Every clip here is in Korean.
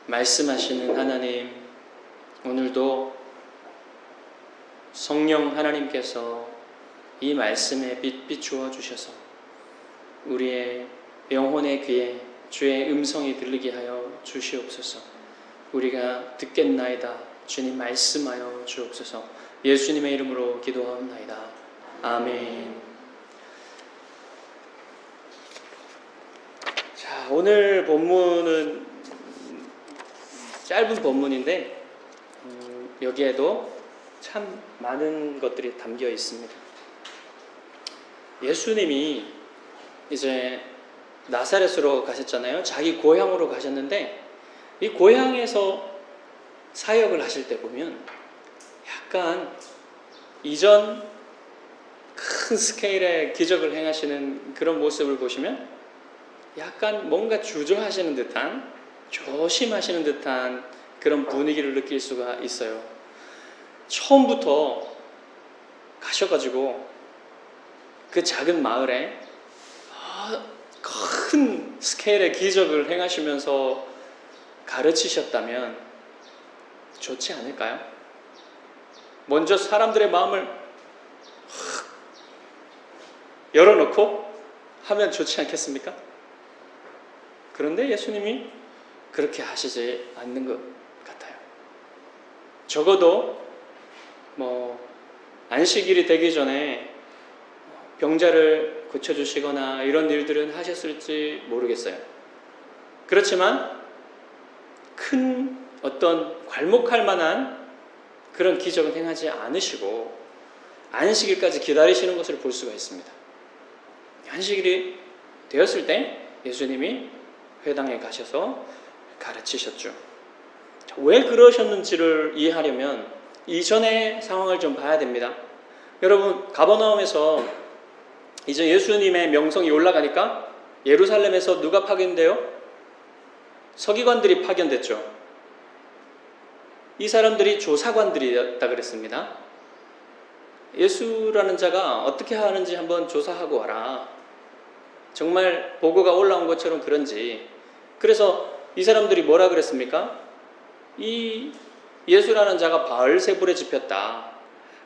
말씀하시는 하나님, 오늘도 성령 하나님께서 이 말씀에 비추어 주셔서 우리의 영혼의 귀에 주의 음성이 들리게 하여 주시옵소서. 우리가 듣겠나이다. 주님 말씀하여 주옵소서. 예수님의 이름으로 기도하옵나이다. 아멘. 자, 오늘 본문은 짧은 본문인데 여기에도 참 많은 것들이 담겨 있습니다. 예수님이 이제 나사렛으로 가셨잖아요. 자기 고향으로 가셨는데 이 고향에서 사역을 하실 때 보면 약간 이전 큰 스케일의 기적을 행하시는 그런 모습을 보시면 약간 뭔가 주저하시는 듯한, 조심하시는 듯한 그런 분위기를 느낄 수가 있어요. 처음부터 가셔가지고 그 작은 마을에 큰 스케일의 기적을 행하시면서 가르치셨다면 좋지 않을까요? 먼저 사람들의 마음을 열어놓고 하면 좋지 않겠습니까? 그런데 예수님이 그렇게 하시지 않는 것 같아요. 적어도 안식일이 되기 전에 병자를 고쳐주시거나 이런 일들은 하셨을지 모르겠어요. 그렇지만 큰 어떤 괄목할 만한 그런 기적은 행하지 않으시고 안식일까지 기다리시는 것을 볼 수가 있습니다. 안식일이 되었을 때 예수님이 회당에 가셔서 가르치셨죠. 왜 그러셨는지를 이해하려면 이전의 상황을 좀 봐야 됩니다. 여러분, 가버나움에서 이제 예수님의 명성이 올라가니까 예루살렘에서 누가 파견돼요? 서기관들이 파견됐죠. 이 사람들이 조사관들이었다 그랬습니다. 예수라는 자가 어떻게 하는지 한번 조사하고 와라. 정말 보고가 올라온 것처럼 그런지. 그래서 이 사람들이 뭐라 그랬습니까? 이 예수라는 자가 바알세불에 집혔다.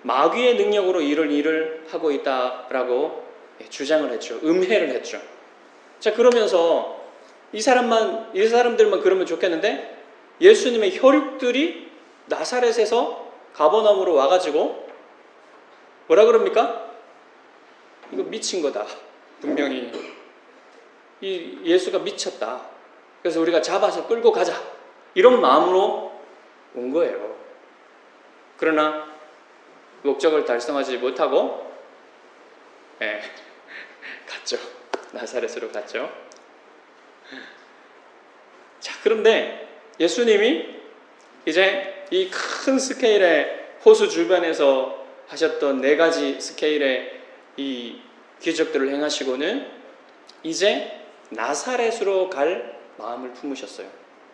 마귀의 능력으로 이런 일을 하고 있다라고 주장을 했죠. 음해를 했죠. 자, 그러면서 이 사람들만 그러면 좋겠는데 예수님의 혈육들이 나사렛에서 가버나움으로 와가지고 뭐라 그럽니까? 이거 미친 거다. 분명히 이 예수가 미쳤다. 그래서 우리가 잡아서 끌고 가자. 이런 마음으로 온 거예요. 그러나 목적을 달성하지 못하고 갔죠. 나사렛으로 갔죠. 자, 그런데 예수님이 이제 이 큰 스케일의 호수 주변에서 하셨던 4가지 스케일의 이 기적들을 행하시고는 이제 나사렛으로 갈 마음을 품으셨어요.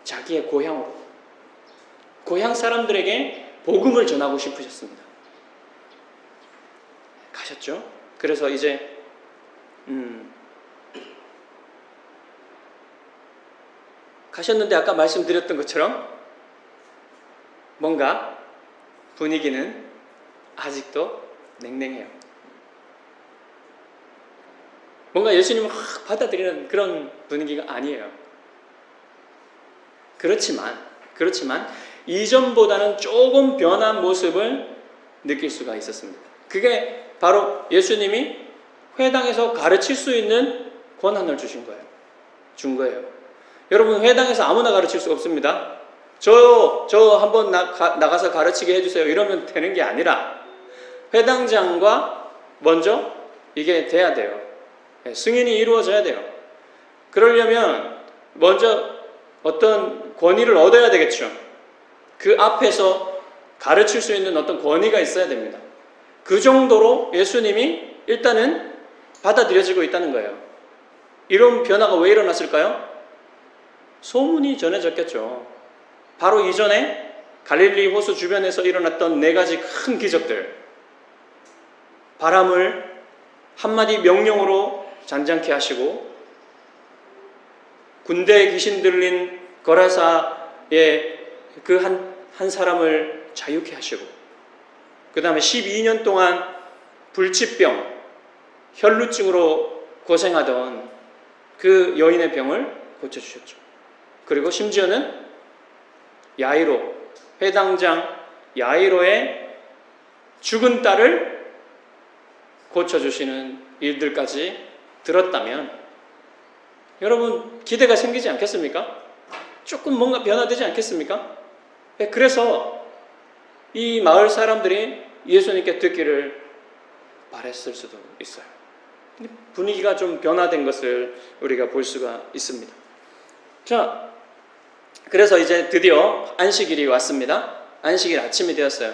자기의 고향으로. 고향 사람들에게 복음을 전하고 싶으셨습니다. 가셨죠. 그래서 이제 가셨는데 아까 말씀드렸던 것처럼 뭔가 분위기는 아직도 냉랭해요. 뭔가 예수님을 확 받아들이는 그런 분위기가 아니에요. 그렇지만 이전보다는 조금 변한 모습을 느낄 수가 있었습니다. 그게 바로 예수님이 회당에서 가르칠 수 있는 권한을 준 거예요. 여러분, 회당에서 아무나 가르칠 수 없습니다. 저 한번 나가서 가르치게 해주세요. 이러면 되는 게 아니라 회당장과 먼저 이게 돼야 돼요. 승인이 이루어져야 돼요. 그러려면 먼저 어떤 권위를 얻어야 되겠죠. 그 앞에서 가르칠 수 있는 어떤 권위가 있어야 됩니다. 그 정도로 예수님이 일단은 받아들여지고 있다는 거예요. 이런 변화가 왜 일어났을까요? 소문이 전해졌겠죠. 바로 이전에 갈릴리 호수 주변에서 일어났던 4가지 큰 기적들. 바람을 한마디 명령으로 잔잔케 하시고, 군대에 귀신 들린 거라사 그 한 사람을 자유케 하시고, 그 다음에 12년 동안 불치병, 혈루증으로 고생하던 그 여인의 병을 고쳐주셨죠. 그리고 심지어는 야이로, 회당장 야이로의 죽은 딸을 고쳐주시는 일들까지 들었다면 여러분 기대가 생기지 않겠습니까? 조금 뭔가 변화되지 않겠습니까? 그래서 이 마을 사람들이 예수님께 듣기를 바랬을 수도 있어요. 분위기가 좀 변화된 것을 우리가 볼 수가 있습니다. 자, 그래서 이제 드디어 안식일이 왔습니다. 안식일 아침이 되었어요.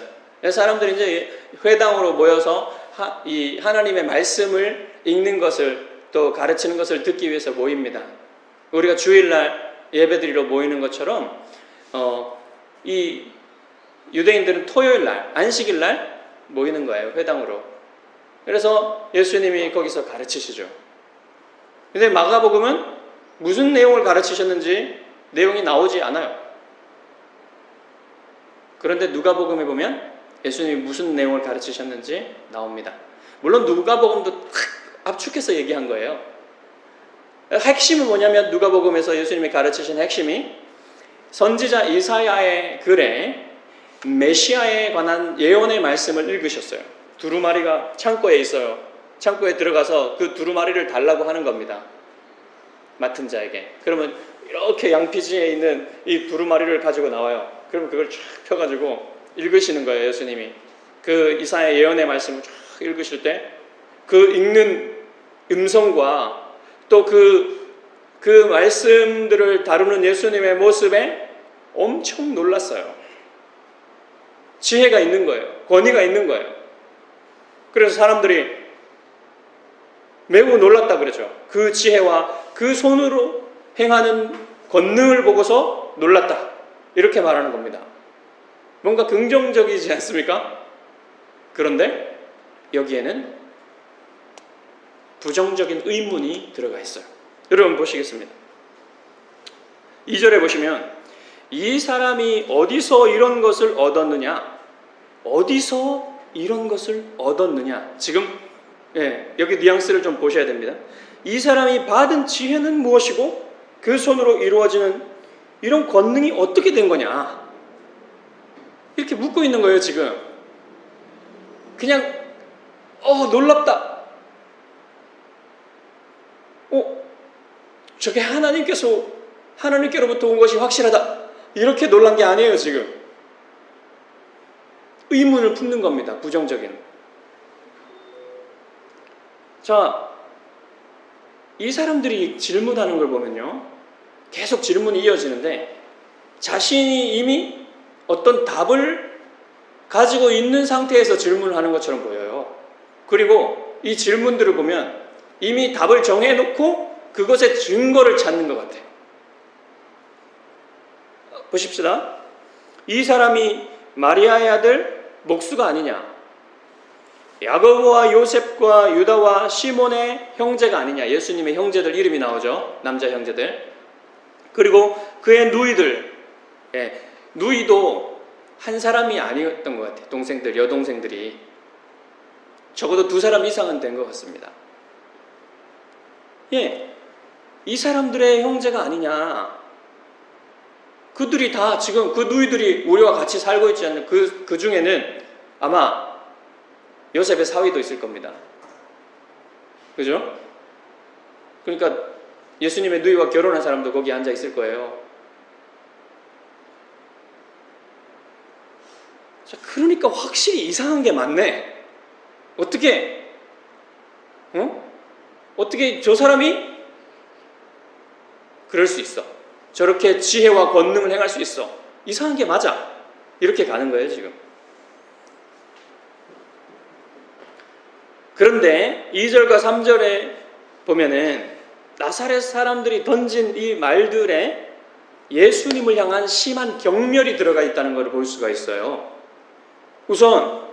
사람들이 이제 회당으로 모여서 이 하나님의 말씀을 읽는 것을 또 가르치는 것을 듣기 위해서 모입니다. 우리가 주일날 예배드리러 모이는 것처럼 이 유대인들은 토요일날, 안식일날 모이는 거예요. 회당으로. 그래서 예수님이 거기서 가르치시죠. 근데 마가복음은 무슨 내용을 가르치셨는지 내용이 나오지 않아요. 그런데 누가복음에 보면 예수님이 무슨 내용을 가르치셨는지 나옵니다. 물론 누가복음도 압축해서 얘기한 거예요. 핵심은 뭐냐면 누가복음에서 예수님이 가르치신 핵심이 선지자 이사야의 글에 메시아에 관한 예언의 말씀을 읽으셨어요. 두루마리가 창고에 있어요. 창고에 들어가서 그 두루마리를 달라고 하는 겁니다. 맡은 자에게. 그러면 이렇게 양피지에 있는 이 두루마리를 가지고 나와요. 그러면 그걸 쫙 펴가지고 읽으시는 거예요. 예수님이. 그 이사야 예언의 말씀을 쫙 읽으실 때 그 읽는 음성과 또 그 말씀들을 다루는 예수님의 모습에 엄청 놀랐어요. 지혜가 있는 거예요. 권위가 있는 거예요. 그래서 사람들이 매우 놀랐다 그러죠. 그 지혜와 그 손으로 행하는 권능을 보고서 놀랐다. 이렇게 말하는 겁니다. 뭔가 긍정적이지 않습니까? 그런데 여기에는 부정적인 의문이 들어가 있어요. 여러분 보시겠습니다. 2절에 보시면 이 사람이 어디서 이런 것을 얻었느냐? 어디서 이런 것을 얻었느냐? 지금 여기 뉘앙스를 좀 보셔야 됩니다. 이 사람이 받은 지혜는 무엇이고 그 손으로 이루어지는 이런 권능이 어떻게 된 거냐? 이렇게 묻고 있는 거예요. 지금 그냥 놀랍다. 저게 하나님께로부터 온 것이 확실하다. 이렇게 놀란 게 아니에요. 지금 의문을 품는 겁니다. 부정적인. 자, 이 사람들이 질문하는 걸 보면요, 계속 질문이 이어지는데 자신이 이미 어떤 답을 가지고 있는 상태에서 질문을 하는 것처럼 보여요. 그리고 이 질문들을 보면 이미 답을 정해놓고 그것의 증거를 찾는 것 같아요. 보십시다. 이 사람이 마리아의 아들 목수가 아니냐? 야고보와 요셉과 유다와 시몬의 형제가 아니냐? 예수님의 형제들 이름이 나오죠. 남자 형제들. 그리고 그의 누이들. 누이도 한 사람이 아니었던 것 같아요. 동생들, 여동생들이. 적어도 2사람 이상은 된 것 같습니다. 이 사람들의 형제가 아니냐? 그들이 다 지금 그 누이들이 우리와 같이 살고 있지 않는 그 중에는 아마 요셉의 사위도 있을 겁니다. 그죠? 그러니까 예수님의 누이와 결혼한 사람도 거기 앉아 있을 거예요. 자, 그러니까 확실히 이상한 게 많네. 어떻게 저 사람이 그럴 수 있어? 저렇게 지혜와 권능을 행할 수 있어? 이상한 게 맞아. 이렇게 가는 거예요, 지금. 그런데 2절과 3절에 보면은 나사렛 사람들이 던진 이 말들에 예수님을 향한 심한 경멸이 들어가 있다는 것을 볼 수가 있어요. 우선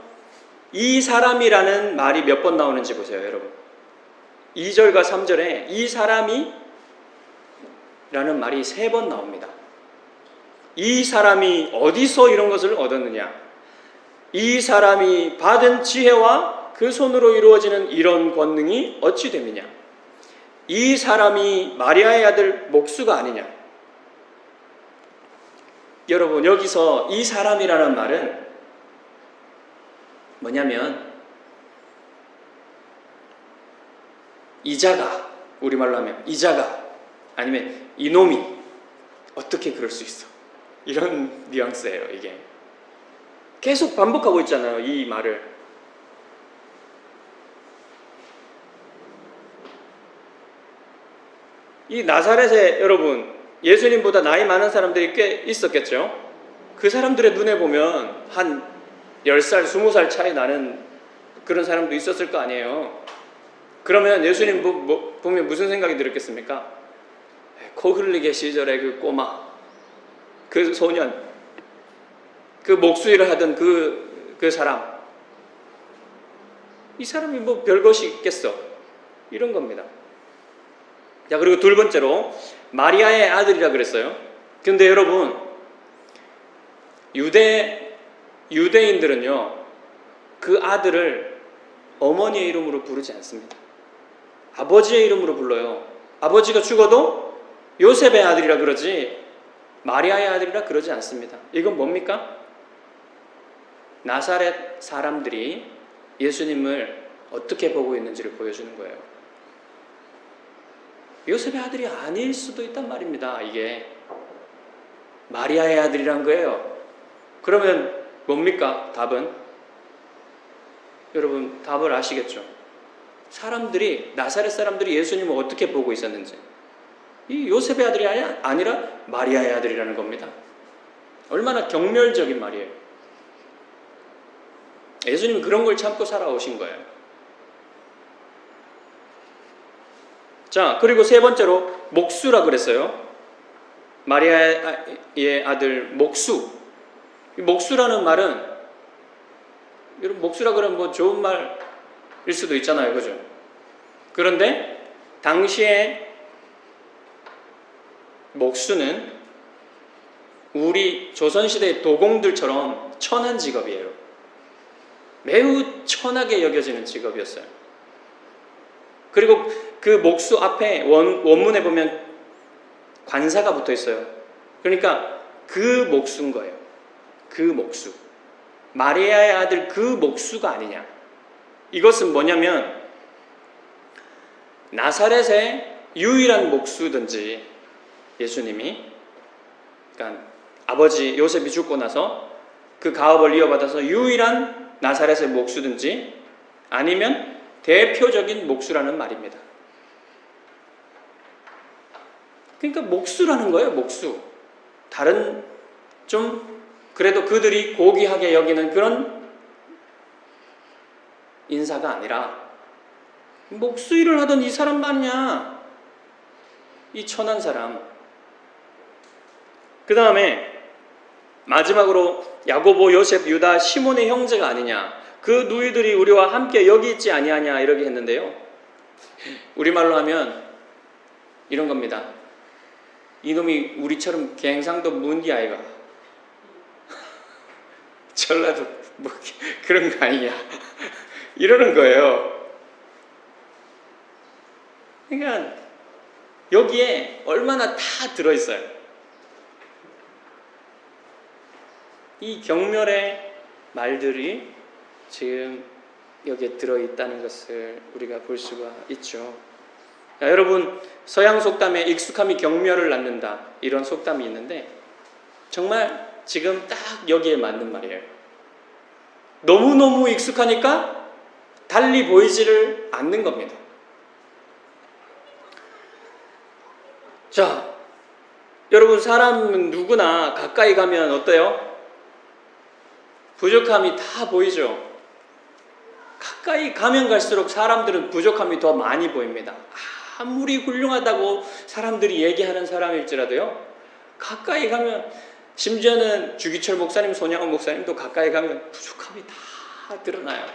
이 사람이라는 말이 몇 번 나오는지 보세요, 여러분. 2절과 3절에 이 사람이 라는 말이 3번 나옵니다. 이 사람이 어디서 이런 것을 얻었느냐? 이 사람이 받은 지혜와 그 손으로 이루어지는 이런 권능이 어찌 됨이냐? 이 사람이 마리아의 아들 목수가 아니냐? 여러분, 여기서 이 사람이라는 말은 뭐냐면 이자가, 우리말로 하면 이자가, 아니면 이놈이 어떻게 그럴 수 있어? 이런 뉘앙스예요. 이게 계속 반복하고 있잖아요, 이 말을. 이 나사렛에 여러분, 예수님보다 나이 많은 사람들이 꽤 있었겠죠. 그 사람들의 눈에 보면 한 10살, 20살 차이 나는 그런 사람도 있었을 거 아니에요. 그러면 예수님 보면 무슨 생각이 들었겠습니까? 코 흘리게 시절의 그 꼬마, 그 소년, 그 목수일을 하던 그 사람, 이 사람이 뭐 별것이 있겠어, 이런 겁니다. 자, 그리고 두 번째로 마리아의 아들이라 그랬어요. 근데 여러분, 유대인들은요 그 아들을 어머니의 이름으로 부르지 않습니다. 아버지의 이름으로 불러요. 아버지가 죽어도 요셉의 아들이라 그러지 마리아의 아들이라 그러지 않습니다. 이건 뭡니까? 나사렛 사람들이 예수님을 어떻게 보고 있는지를 보여주는 거예요. 요셉의 아들이 아닐 수도 있단 말입니다. 이게 마리아의 아들이란 거예요. 그러면 뭡니까? 답은? 여러분, 답을 아시겠죠? 사람들이, 나사렛 사람들이 예수님을 어떻게 보고 있었는지, 이 요셉의 아들이 아니라 마리아의 아들이라는 겁니다. 얼마나 경멸적인 말이에요. 예수님은 그런 걸 참고 살아오신 거예요. 자, 그리고 세 번째로 목수라 그랬어요. 마리아의 아들 목수. 목수라는 말은, 여러분, 목수라 그러면 뭐 좋은 말일 수도 있잖아요, 그죠? 그런데 당시에 목수는 우리 조선시대의 도공들처럼 천한 직업이에요. 매우 천하게 여겨지는 직업이었어요. 그리고 그 목수 앞에 원문에 보면 관사가 붙어 있어요. 그러니까 그 목수인 거예요. 그 목수. 마리아의 아들 그 목수가 아니냐. 이것은 뭐냐면 나사렛의 유일한 목수든지, 예수님이, 그러니까 아버지 요셉이 죽고 나서 그 가업을 이어받아서 유일한 나사렛의 목수든지, 아니면 대표적인 목수라는 말입니다. 그러니까 목수라는 거예요, 목수. 다른 좀 그래도 그들이 고귀하게 여기는 그런 인사가 아니라 목수 일을 하던 이 사람 말이냐, 이 천한 사람. 그 다음에 마지막으로 야고보, 요셉, 유다, 시몬의 형제가 아니냐, 그 누이들이 우리와 함께 여기 있지 아니하냐, 이렇게 했는데요, 우리말로 하면 이런 겁니다. 이놈이 우리처럼 갱상도 문디 아이가 전라도 뭐 그런 거 아니냐 이러는 거예요. 그러니까 여기에 얼마나 다 들어있어요. 이 경멸의 말들이 지금 여기에 들어있다는 것을 우리가 볼 수가 있죠. 자, 여러분, 서양 속담에 익숙함이 경멸을 낳는다, 이런 속담이 있는데 정말 지금 딱 여기에 맞는 말이에요. 너무너무 익숙하니까 달리 보이지를 않는 겁니다. 자, 여러분, 사람은 누구나 가까이 가면 어때요? 부족함이 다 보이죠. 가까이 가면 갈수록 사람들은 부족함이 더 많이 보입니다. 아무리 훌륭하다고 사람들이 얘기하는 사람일지라도요, 가까이 가면, 심지어는 주기철 목사님, 손양원 목사님도 가까이 가면 부족함이 다 드러나요.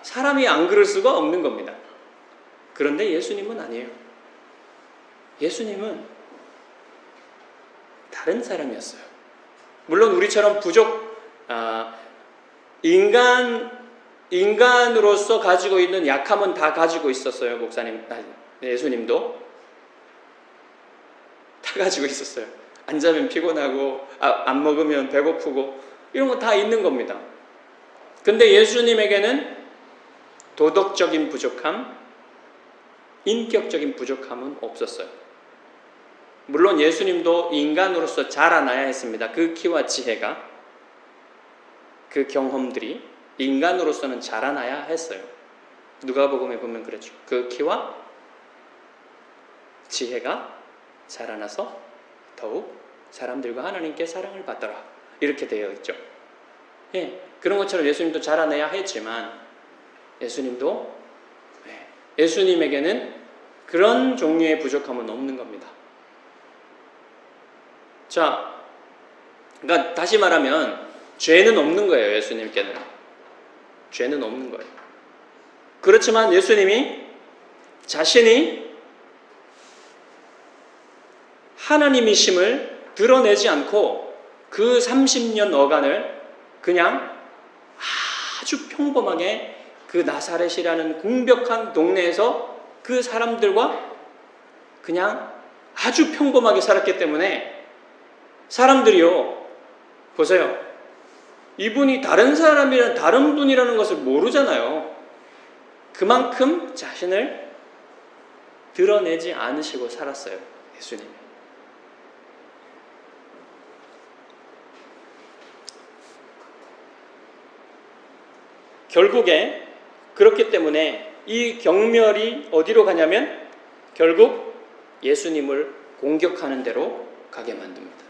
사람이 안 그럴 수가 없는 겁니다. 그런데 예수님은 아니에요. 예수님은 다른 사람이었어요. 물론 우리처럼 인간으로서 가지고 있는 약함은 다 가지고 있었어요. 예수님도 다 가지고 있었어요. 안 자면 피곤하고, 안 먹으면 배고프고, 이런 거 다 있는 겁니다. 근데 예수님에게는 도덕적인 부족함, 인격적인 부족함은 없었어요. 물론 예수님도 인간으로서 자라나야 했습니다. 그 키와 지혜가, 그 경험들이 인간으로서는 자라나야 했어요. 누가복음에 보면 그렇죠. 그 키와 지혜가 자라나서 더욱 사람들과 하나님께 사랑을 받더라. 이렇게 되어 있죠. 예, 그런 것처럼 예수님도 자라내야 했지만 예수님에게는 그런 종류의 부족함은 없는 겁니다. 자, 그러니까 다시 말하면 죄는 없는 거예요. 예수님께는 죄는 없는 거예요. 그렇지만 예수님이 자신이 하나님이심을 드러내지 않고 그 30년 어간을 그냥 아주 평범하게 그 나사렛이라는 궁벽한 동네에서 그 사람들과 그냥 아주 평범하게 살았기 때문에 사람들이요, 보세요. 이분이 다른 사람이란 다른 분이라는 것을 모르잖아요. 그만큼 자신을 드러내지 않으시고 살았어요. 예수님이. 결국에 그렇기 때문에 이 경멸이 어디로 가냐면 결국 예수님을 공격하는 대로 가게 만듭니다.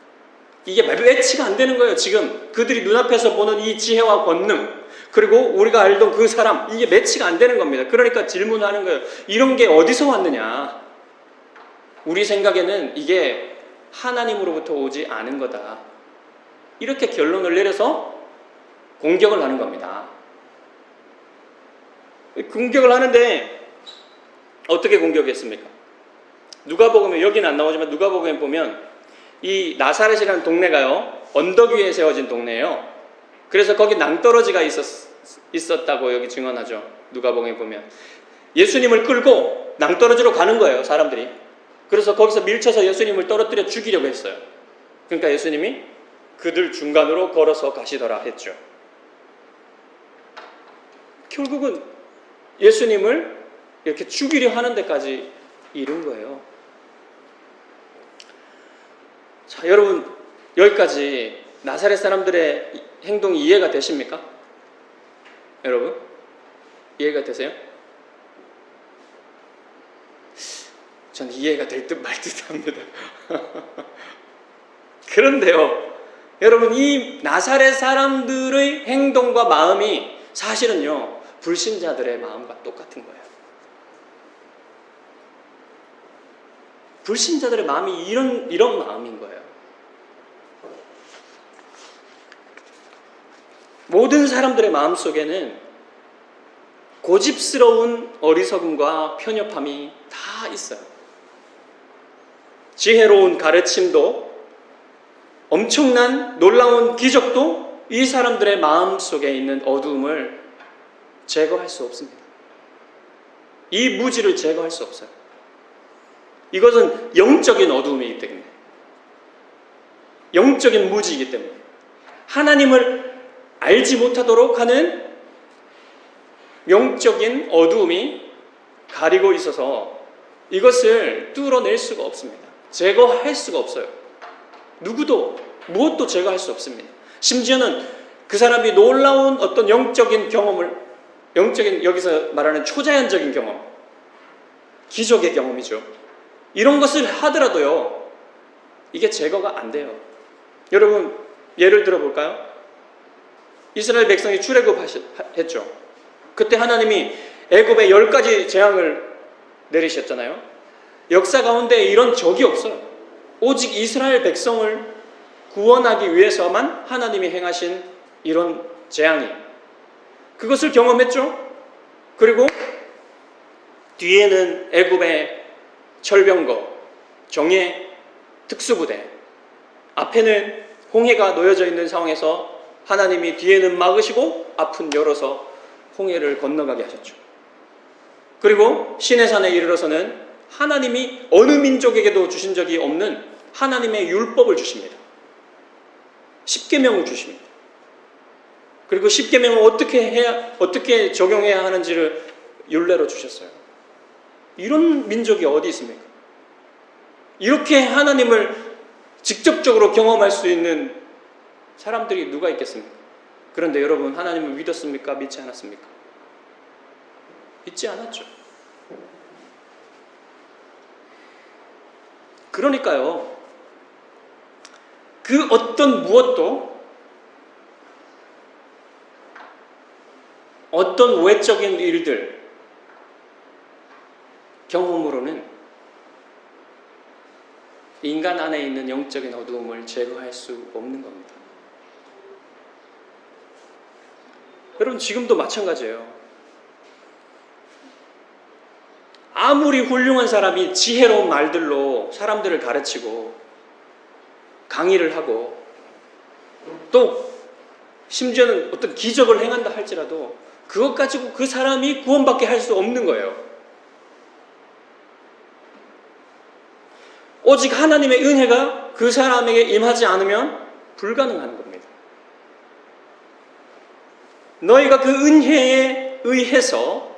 이게 매치가 안 되는 거예요. 지금 그들이 눈앞에서 보는 이 지혜와 권능, 그리고 우리가 알던 그 사람, 이게 매치가 안 되는 겁니다. 그러니까 질문하는 거예요. 이런 게 어디서 왔느냐? 우리 생각에는 이게 하나님으로부터 오지 않은 거다. 이렇게 결론을 내려서 공격을 하는 겁니다. 공격을 하는데 어떻게 공격했습니까? 누가복음에, 여기는 안 나오지만 누가복음에 보면 이 나사렛이라는 동네가요, 언덕 위에 세워진 동네예요. 그래서 거기 낭떠러지가 있었다고 여기 증언하죠. 누가복음에 보면 예수님을 끌고 낭떠러지로 가는 거예요, 사람들이. 그래서 거기서 밀쳐서 예수님을 떨어뜨려 죽이려고 했어요. 그러니까 예수님이 그들 중간으로 걸어서 가시더라 했죠. 결국은 예수님을 이렇게 죽이려 하는 데까지 이른 거예요. 자, 여러분, 여기까지 나사렛 사람들의 행동이 이해가 되십니까? 여러분, 이해가 되세요? 전 이해가 될 듯 말 듯 합니다. 그런데요, 여러분, 이 나사렛 사람들의 행동과 마음이 사실은요, 불신자들의 마음과 똑같은 거예요. 불신자들의 마음이 이런 마음인 거예요. 모든 사람들의 마음 속에는 고집스러운 어리석음과 편협함이 다 있어요. 지혜로운 가르침도, 엄청난 놀라운 기적도 이 사람들의 마음 속에 있는 어두움을 제거할 수 없습니다. 이 무지를 제거할 수 없어요. 이것은 영적인 어두움이기 때문에, 영적인 무지이기 때문에, 하나님을 알지 못하도록 하는 영적인 어두움이 가리고 있어서 이것을 뚫어낼 수가 없습니다. 제거할 수가 없어요. 누구도 무엇도 제거할 수 없습니다. 심지어는 그 사람이 놀라운 어떤 영적인 경험을, 영적인, 여기서 말하는 초자연적인 경험, 기적의 경험이죠. 이런 것을 하더라도요, 이게 제거가 안 돼요. 여러분, 예를 들어 볼까요? 이스라엘 백성이 출애굽했죠. 그때 하나님이 애굽에 10가지 재앙을 내리셨잖아요. 역사 가운데 이런 적이 없어요. 오직 이스라엘 백성을 구원하기 위해서만 하나님이 행하신 이런 재앙이, 그것을 경험했죠. 그리고 뒤에는 애굽의 철병거, 정예, 특수부대, 앞에는 홍해가 놓여져 있는 상황에서 하나님이 뒤에는 막으시고 앞은 열어서 홍해를 건너가게 하셨죠. 그리고 시내산에 이르러서는 하나님이 어느 민족에게도 주신 적이 없는 하나님의 율법을 주십니다. 십계명을 주십니다. 그리고 십계명을 어떻게 적용해야 하는지를 율례로 주셨어요. 이런 민족이 어디 있습니까? 이렇게 하나님을 직접적으로 경험할 수 있는 사람들이 누가 있겠습니까? 그런데 여러분, 하나님을 믿었습니까? 믿지 않았습니까? 믿지 않았죠. 그러니까요, 그 어떤 무엇도 어떤 외적인 일들, 경험으로는 인간 안에 있는 영적인 어두움을 제거할 수 없는 겁니다. 여러분, 지금도 마찬가지예요. 아무리 훌륭한 사람이 지혜로운 말들로 사람들을 가르치고 강의를 하고 또 심지어는 어떤 기적을 행한다 할지라도 그것 가지고 그 사람이 구원받게 할 수 없는 거예요. 오직 하나님의 은혜가 그 사람에게 임하지 않으면 불가능한 겁니다. 너희가 그 은혜에 의해서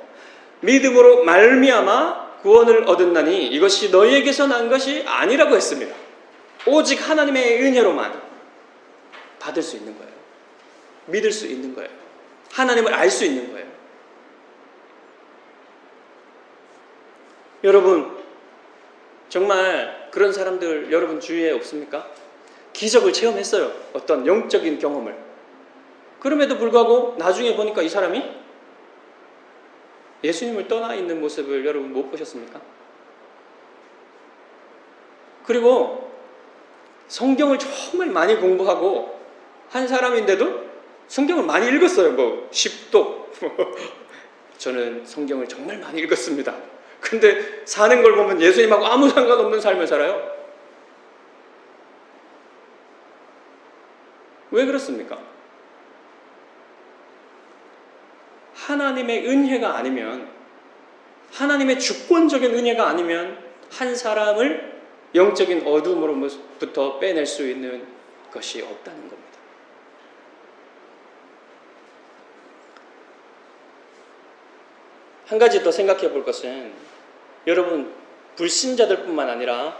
믿음으로 말미암아 구원을 얻었나니 이것이 너희에게서 난 것이 아니라고 했습니다. 오직 하나님의 은혜로만 받을 수 있는 거예요. 믿을 수 있는 거예요. 하나님을 알 수 있는 거예요. 여러분, 정말 그런 사람들 여러분 주위에 없습니까? 기적을 체험했어요. 어떤 영적인 경험을. 그럼에도 불구하고 나중에 보니까 이 사람이 예수님을 떠나 있는 모습을 여러분 못 보셨습니까? 그리고 성경을 정말 많이 공부하고 한 사람인데도 성경을 많이 읽었어요. 뭐 10독. 저는 성경을 정말 많이 읽었습니다. 근데 사는 걸 보면 예수님하고 아무 상관없는 삶을 살아요. 왜 그렇습니까? 하나님의 은혜가 아니면, 하나님의 주권적인 은혜가 아니면 한 사람을 영적인 어둠으로부터 빼낼 수 있는 것이 없다는 겁니다. 한 가지 더 생각해 볼 것은, 여러분, 불신자들뿐만 아니라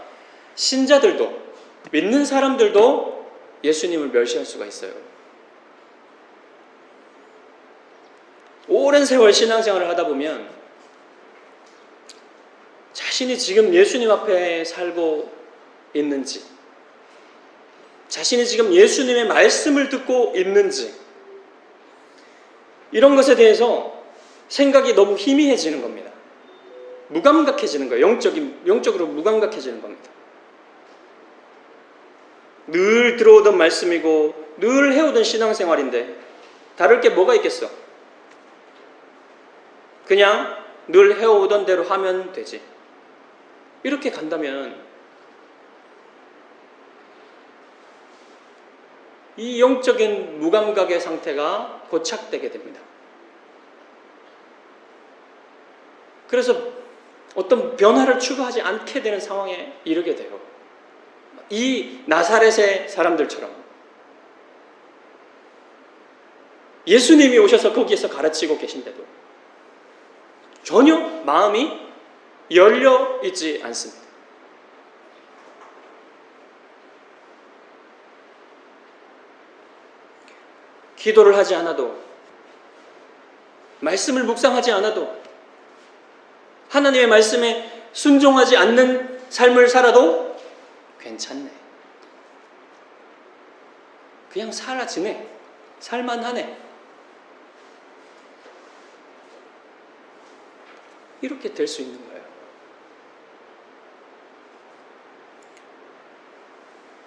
신자들도, 믿는 사람들도 예수님을 멸시할 수가 있어요. 오랜 세월 신앙생활을 하다 보면 자신이 지금 예수님 앞에 살고 있는지, 자신이 지금 예수님의 말씀을 듣고 있는지, 이런 것에 대해서 생각이 너무 희미해지는 겁니다. 무감각해지는 거예요. 영적으로 무감각해지는 겁니다. 늘 들어오던 말씀이고 늘 해오던 신앙생활인데 다를 게 뭐가 있겠어? 그냥 늘 해오던 대로 하면 되지. 이렇게 간다면 이 영적인 무감각의 상태가 고착되게 됩니다. 그래서 어떤 변화를 추구하지 않게 되는 상황에 이르게 돼요. 이 나사렛의 사람들처럼 예수님이 오셔서 거기에서 가르치고 계신데도 전혀 마음이 열려 있지 않습니다. 기도를 하지 않아도, 말씀을 묵상하지 않아도, 하나님의 말씀에 순종하지 않는 삶을 살아도 괜찮네. 그냥 살아지네. 살만하네. 이렇게 될 수 있는 거예요.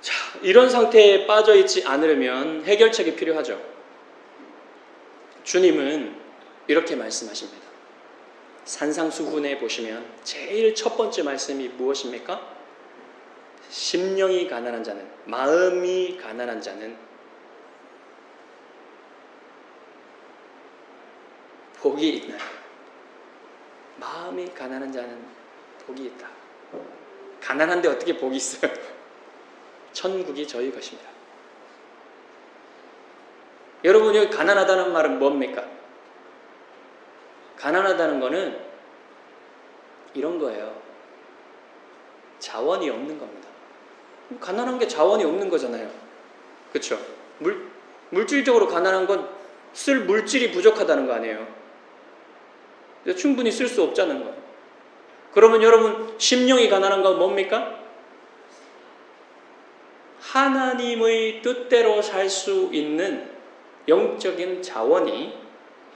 자, 이런 상태에 빠져 있지 않으려면 해결책이 필요하죠. 주님은 이렇게 말씀하십니다. 산상수훈에 보시면 제일 첫 번째 말씀이 무엇입니까? 심령이 가난한 자는, 마음이 가난한 자는 복이 있나요? 마음이 가난한 자는 복이 있다. 가난한데 어떻게 복이 있어요? 천국이 저희 것입니다. 여러분, 여기 가난하다는 말은 뭡니까? 가난하다는 거는 이런 거예요. 자원이 없는 겁니다. 가난한 게 자원이 없는 거잖아요. 그렇죠? 물질적으로 가난한 건 쓸 물질이 부족하다는 거 아니에요. 충분히 쓸 수 없자는 거예요. 그러면 여러분, 심령이 가난한 건 뭡니까? 하나님의 뜻대로 살 수 있는 영적인 자원이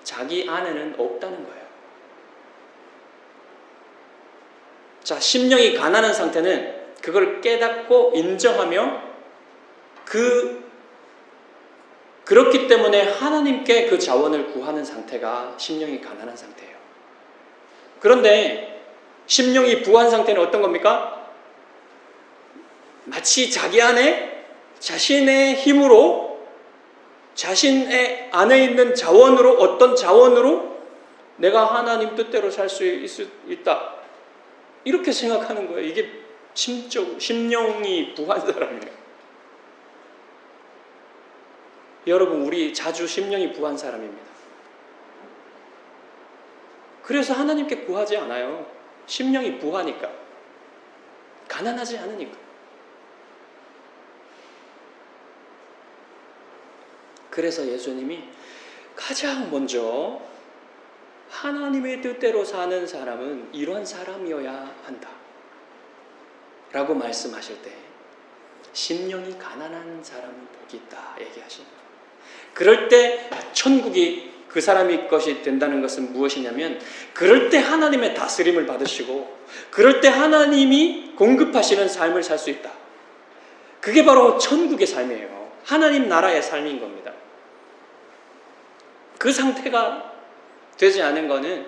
자기 안에는 없다는 거예요. 자, 심령이 가난한 상태는 그걸 깨닫고 인정하며 그렇기 때문에 하나님께 그 자원을 구하는 상태가 심령이 가난한 상태예요. 그런데 심령이 부한 상태는 어떤 겁니까? 마치 자기 안에 자신의 힘으로, 자신의 안에 있는 자원으로, 어떤 자원으로 내가 하나님 뜻대로 살 수 있다, 이렇게 생각하는 거예요. 이게 심령이 부한 사람이에요. 여러분, 우리 자주 심령이 부한 사람입니다. 그래서 하나님께 구하지 않아요. 심령이 부하니까. 가난하지 않으니까. 그래서 예수님이 가장 먼저 하나님의 뜻대로 사는 사람은 이런 사람이어야 한다 라고 말씀하실 때 심령이 가난한 사람은 복이 있다 얘기하시는 거예요. 그럴 때 천국이 그 사람의 것이 된다는 것은 무엇이냐면, 그럴 때 하나님의 다스림을 받으시고 그럴 때 하나님이 공급하시는 삶을 살 수 있다. 그게 바로 천국의 삶이에요. 하나님 나라의 삶인 겁니다. 그 상태가 되지 않은 거는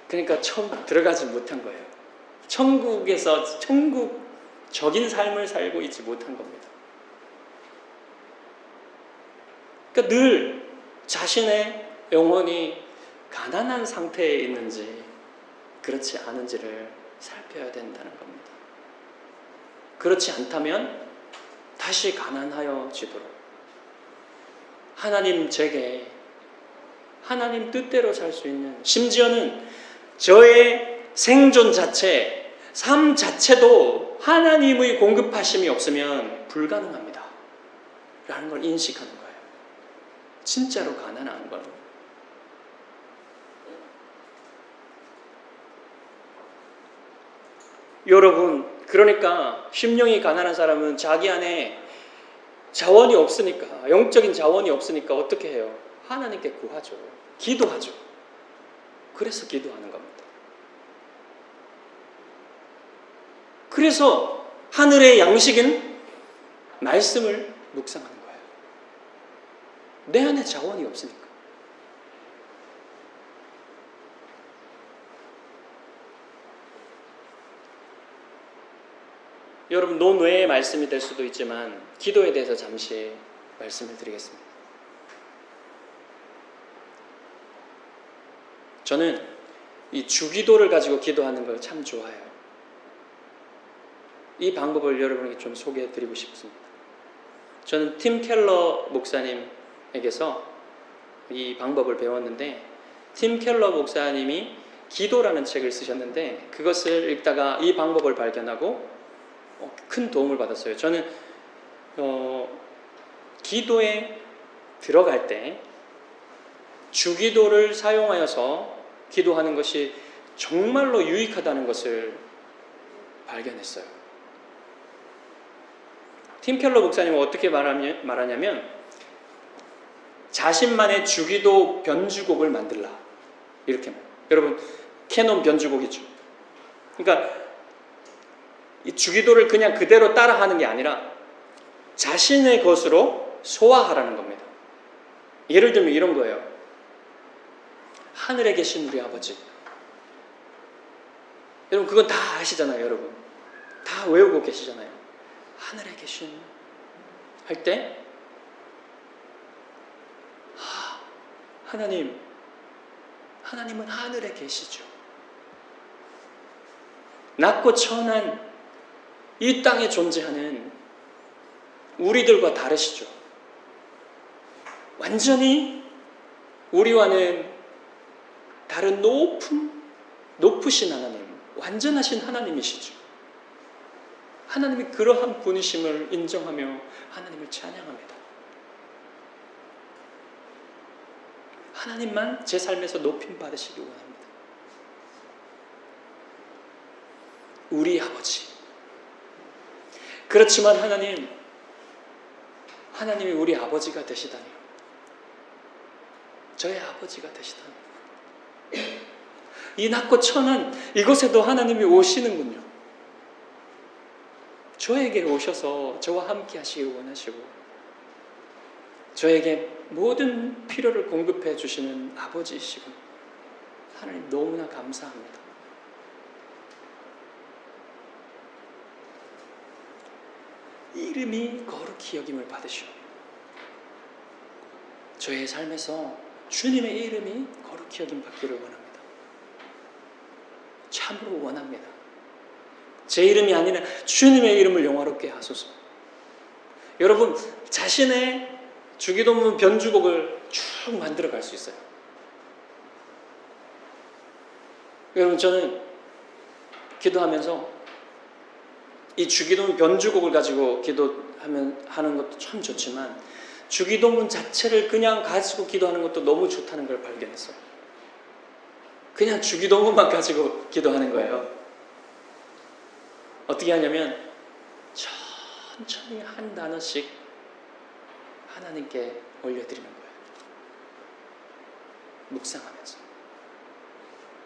그러니까 들어가지 못한 거예요. 천국에서 천국적인 삶을 살고 있지 못한 겁니다. 그러니까 늘 자신의 영혼이 가난한 상태에 있는지 그렇지 않은지를 살펴야 된다는 겁니다. 그렇지 않다면 다시 가난하여지도록 하나님 제게 하나님 뜻대로 살 수 있는, 심지어는 저의 생존 자체, 삶 자체도 하나님의 공급하심이 없으면 불가능합니다 라는 걸 인식하는 거예요. 진짜로 가난한 거예요. 여러분, 그러니까 심령이 가난한 사람은 자기 안에 자원이 없으니까, 영적인 자원이 없으니까 어떻게 해요? 하나님께 구하죠. 기도하죠. 그래서 기도하는 겁니다. 그래서 하늘의 양식인 말씀을 묵상하는 거예요. 내 안에 자원이 없으니까. 여러분, 논외의 말씀이 될 수도 있지만 기도에 대해서 잠시 말씀을 드리겠습니다. 저는 이 주기도를 가지고 기도하는 걸 참 좋아해요. 이 방법을 여러분에게 좀 소개해 드리고 싶습니다. 저는 팀 켈러 목사님에게서 이 방법을 배웠는데, 팀 켈러 목사님이 기도라는 책을 쓰셨는데 그것을 읽다가 이 방법을 발견하고 큰 도움을 받았어요. 저는 기도에 들어갈 때 주기도를 사용하여서 기도하는 것이 정말로 유익하다는 것을 발견했어요. 팀 켈러 목사님은 어떻게 말하냐면, 자신만의 주기도 변주곡을 만들라 이렇게 말해요. 여러분, 캐논 변주곡이죠. 그러니까 이 주기도를 그냥 그대로 따라하는 게 아니라 자신의 것으로 소화하라는 겁니다. 예를 들면 이런 거예요. 하늘에 계신 우리 아버지. 여러분, 그건 다 아시잖아요. 여러분, 다 외우고 계시잖아요. 하늘에 계신 할 때 하나님은 하늘에 계시죠. 낮고 천한 이 땅에 존재하는 우리들과 다르시죠. 완전히 우리와는 다른 높으신 하나님, 완전하신 하나님이시죠. 하나님이 그러한 분이심을 인정하며 하나님을 찬양합니다. 하나님만 제 삶에서 높임 받으시기 원합니다. 우리 아버지. 그렇지만 하나님이 우리 아버지가 되시다니요. 저의 아버지가 되시다니. 이 낮고 천한 이곳에도 하나님이 오시는군요. 저에게 오셔서 저와 함께 하시길 원하시고 저에게 모든 필요를 공급해 주시는 아버지이시고 하나님 너무나 감사합니다. 이름이 거룩히 여김을 받으시오. 저의 삶에서 주님의 이름이 거룩히 여김 받기를 원합니다. 참으로 원합니다. 제 이름이 아니라 주님의 이름을 영화롭게 하소서. 여러분 자신의 주기도문 변주곡을 쭉 만들어 갈 수 있어요. 여러분 저는 기도하면서 이 주기도문 변주곡을 가지고 하는 것도 참 좋지만 주기도문 자체를 그냥 가지고 기도하는 것도 너무 좋다는 걸 발견했어요. 그냥 주기도문만 가지고 기도하는 거예요. 어떻게 하냐면 천천히 한 단어씩 하나님께 올려드리는 거예요. 묵상하면서.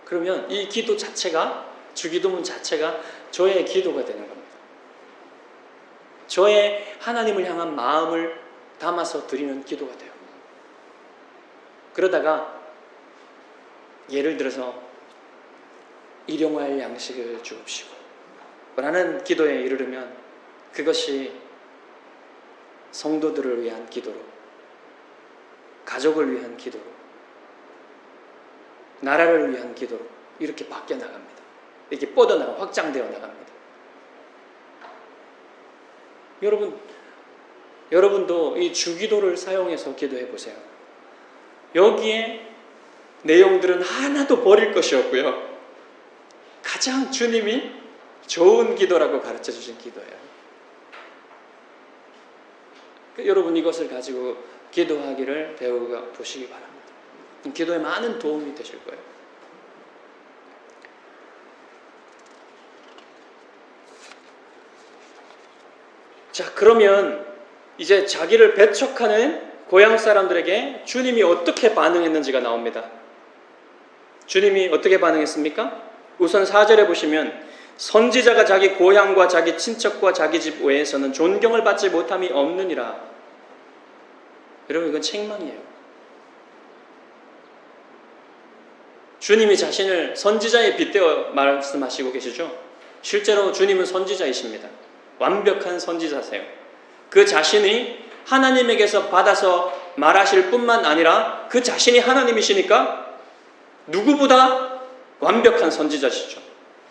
그러면 이 기도 자체가, 주기도문 자체가 저의 기도가 되는 겁니다. 저의 하나님을 향한 마음을 담아서 드리는 기도가 돼요. 그러다가 예를 들어서 일용할 양식을 주옵시고 라는 기도에 이르르면 그것이 성도들을 위한 기도로, 가족을 위한 기도로, 나라를 위한 기도로 이렇게 바뀌어 나갑니다. 이렇게 뻗어나가 확장되어 나갑니다. 여러분도 이 주기도를 사용해서 기도해 보세요. 여기에 내용들은 하나도 버릴 것이 없고요. 가장 주님이 좋은 기도라고 가르쳐 주신 기도예요. 여러분 이것을 가지고 기도하기를 배워 보시기 바랍니다. 기도에 많은 도움이 되실 거예요. 자, 그러면 이제 자기를 배척하는 고향 사람들에게 주님이 어떻게 반응했는지가 나옵니다. 주님이 어떻게 반응했습니까? 우선 4절에 보시면 선지자가 자기 고향과 자기 친척과 자기 집 외에서는 존경을 받지 못함이 없느니라. 여러분 이건 책망이에요. 주님이 자신을 선지자에 빗대어 말씀하시고 계시죠? 실제로 주님은 선지자이십니다. 완벽한 선지자세요. 그 자신이 하나님에게서 받아서 말하실 뿐만 아니라 그 자신이 하나님이시니까 누구보다 완벽한 선지자시죠.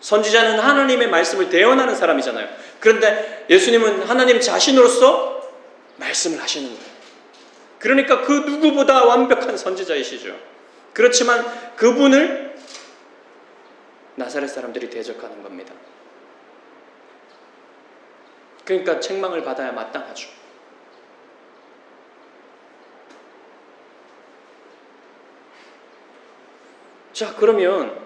선지자는 하나님의 말씀을 대언하는 사람이잖아요. 그런데 예수님은 하나님 자신으로서 말씀을 하시는 거예요. 그러니까 그 누구보다 완벽한 선지자이시죠. 그렇지만 그분을 나사렛 사람들이 대적하는 겁니다. 그러니까 책망을 받아야 마땅하죠. 자, 그러면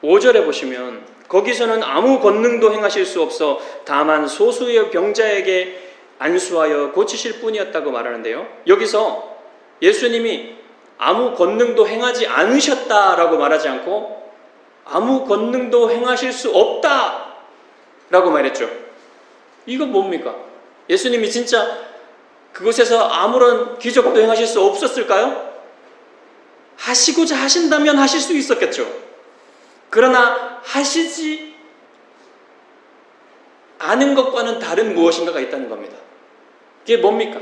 5절에 보시면 거기서는 아무 권능도 행하실 수 없어 다만 소수의 병자에게 안수하여 고치실 뿐이었다고 말하는데요. 여기서 예수님이 아무 권능도 행하지 않으셨다라고 말하지 않고 아무 권능도 행하실 수 없다라고 말했죠. 이건 뭡니까? 예수님이 진짜 그곳에서 아무런 기적도 행하실 수 없었을까요? 하시고자 하신다면 하실 수 있었겠죠. 그러나 하시지 아는 것과는 다른 무엇인가가 있다는 겁니다. 그게 뭡니까?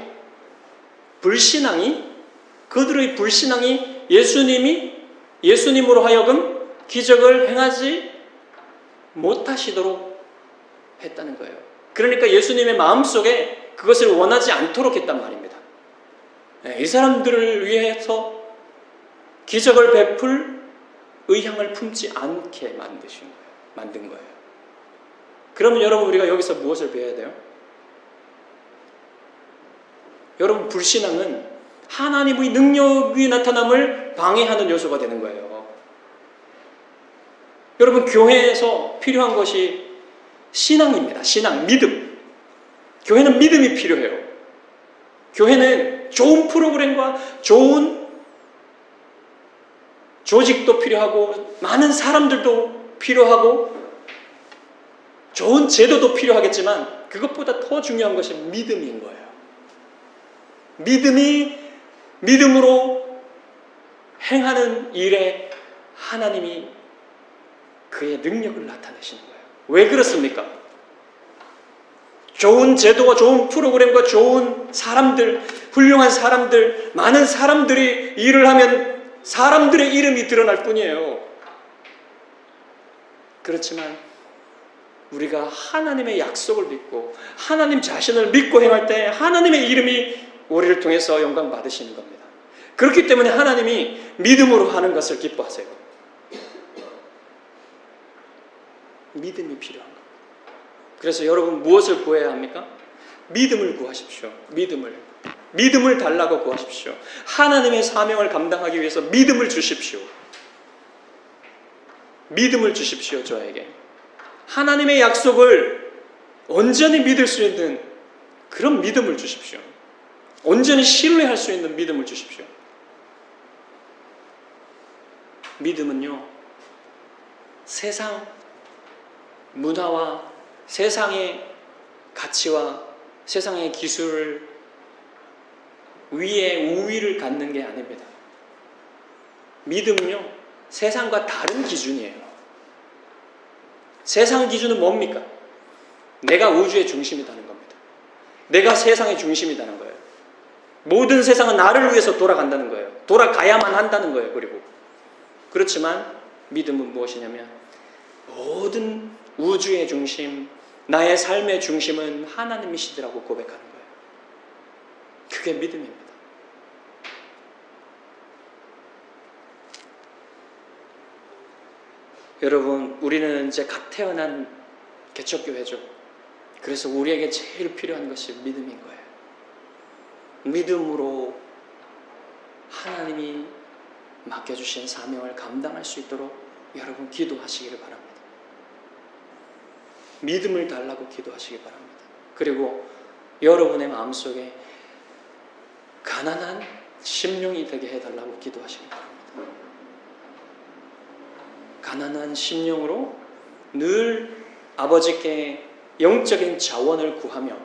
그들의 불신앙이 예수님으로 하여금 기적을 행하지 못하시도록 했다는 거예요. 그러니까 예수님의 마음속에 그것을 원하지 않도록 했단 말입니다. 이 사람들을 위해서 기적을 베풀 의향을 품지 않게 만든 거예요. 그러면 여러분, 우리가 여기서 무엇을 배워야 돼요? 여러분, 불신앙은 하나님의 능력이 나타남을 방해하는 요소가 되는 거예요. 여러분, 교회에서 필요한 것이 신앙입니다. 신앙, 믿음. 교회는 믿음이 필요해요. 교회는 좋은 프로그램과 좋은 조직도 필요하고 많은 사람들도 필요하고 좋은 제도도 필요하겠지만 그것보다 더 중요한 것이 믿음인 거예요. 믿음으로 행하는 일에 하나님이 그의 능력을 나타내시는 거예요. 왜 그렇습니까? 좋은 제도와 좋은 프로그램과 좋은 사람들, 훌륭한 사람들, 많은 사람들이 일을 하면 사람들의 이름이 드러날 뿐이에요. 그렇지만 우리가 하나님의 약속을 믿고 하나님 자신을 믿고 행할 때 하나님의 이름이 우리를 통해서 영광 받으시는 겁니다. 그렇기 때문에 하나님이 믿음으로 하는 것을 기뻐하세요. 믿음이 필요한 겁니다. 그래서 여러분, 무엇을 구해야 합니까? 믿음을 구하십시오. 믿음을 달라고 구하십시오. 하나님의 사명을 감당하기 위해서 믿음을 주십시오. 믿음을 주십시오, 저에게. 하나님의 약속을 온전히 믿을 수 있는 그런 믿음을 주십시오. 온전히 신뢰할 수 있는 믿음을 주십시오. 믿음은요, 세상 문화와 세상의 가치와 세상의 기술을 위에 우위를 갖는 게 아닙니다. 믿음은요, 세상과 다른 기준이에요. 세상 기준은 뭡니까? 내가 우주의 중심이라는 겁니다. 내가 세상의 중심이라는 거예요. 모든 세상은 나를 위해서 돌아간다는 거예요. 돌아가야만 한다는 거예요. 그리고 그렇지만 믿음은 무엇이냐면 모든 우주의 중심, 나의 삶의 중심은 하나님이시더라고 고백하는 거예요. 그게 믿음입니다. 여러분, 우리는 이제 갓 태어난 개척교회죠. 그래서 우리에게 제일 필요한 것이 믿음인 거예요. 믿음으로 하나님이 맡겨주신 사명을 감당할 수 있도록 여러분 기도하시기를 바랍니다. 믿음을 달라고 기도하시기 바랍니다. 그리고 여러분의 마음속에 가난한 심령이 되게 해달라고 기도하시기 바랍니다. 가난한 심령으로 늘 아버지께 영적인 자원을 구하며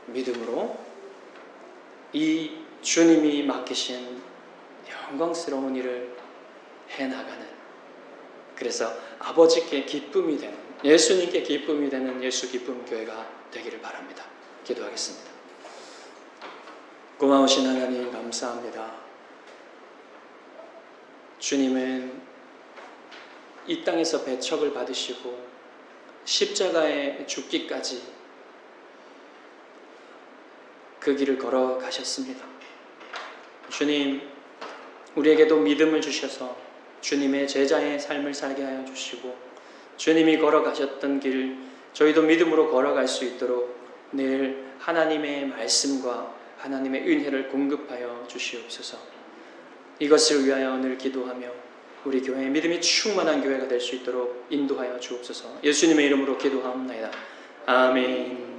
믿음으로 이 주님이 맡기신 영광스러운 일을 해나가는, 그래서 아버지께 기쁨이 되는, 예수님께 기쁨이 되는 예수 기쁨 교회가 되기를 바랍니다. 기도하겠습니다. 고마우신 하나님, 감사합니다. 주님은 이 땅에서 배척을 받으시고 십자가에 죽기까지 그 길을 걸어가셨습니다. 주님, 우리에게도 믿음을 주셔서 주님의 제자의 삶을 살게 하여 주시고 주님이 걸어가셨던 길 저희도 믿음으로 걸어갈 수 있도록 늘 하나님의 말씀과 하나님의 은혜를 공급하여 주시옵소서. 이것을 위하여 늘 기도하며 우리 교회의 믿음이 충만한 교회가 될 수 있도록 인도하여 주옵소서. 예수님의 이름으로 기도하옵나이다. 아멘.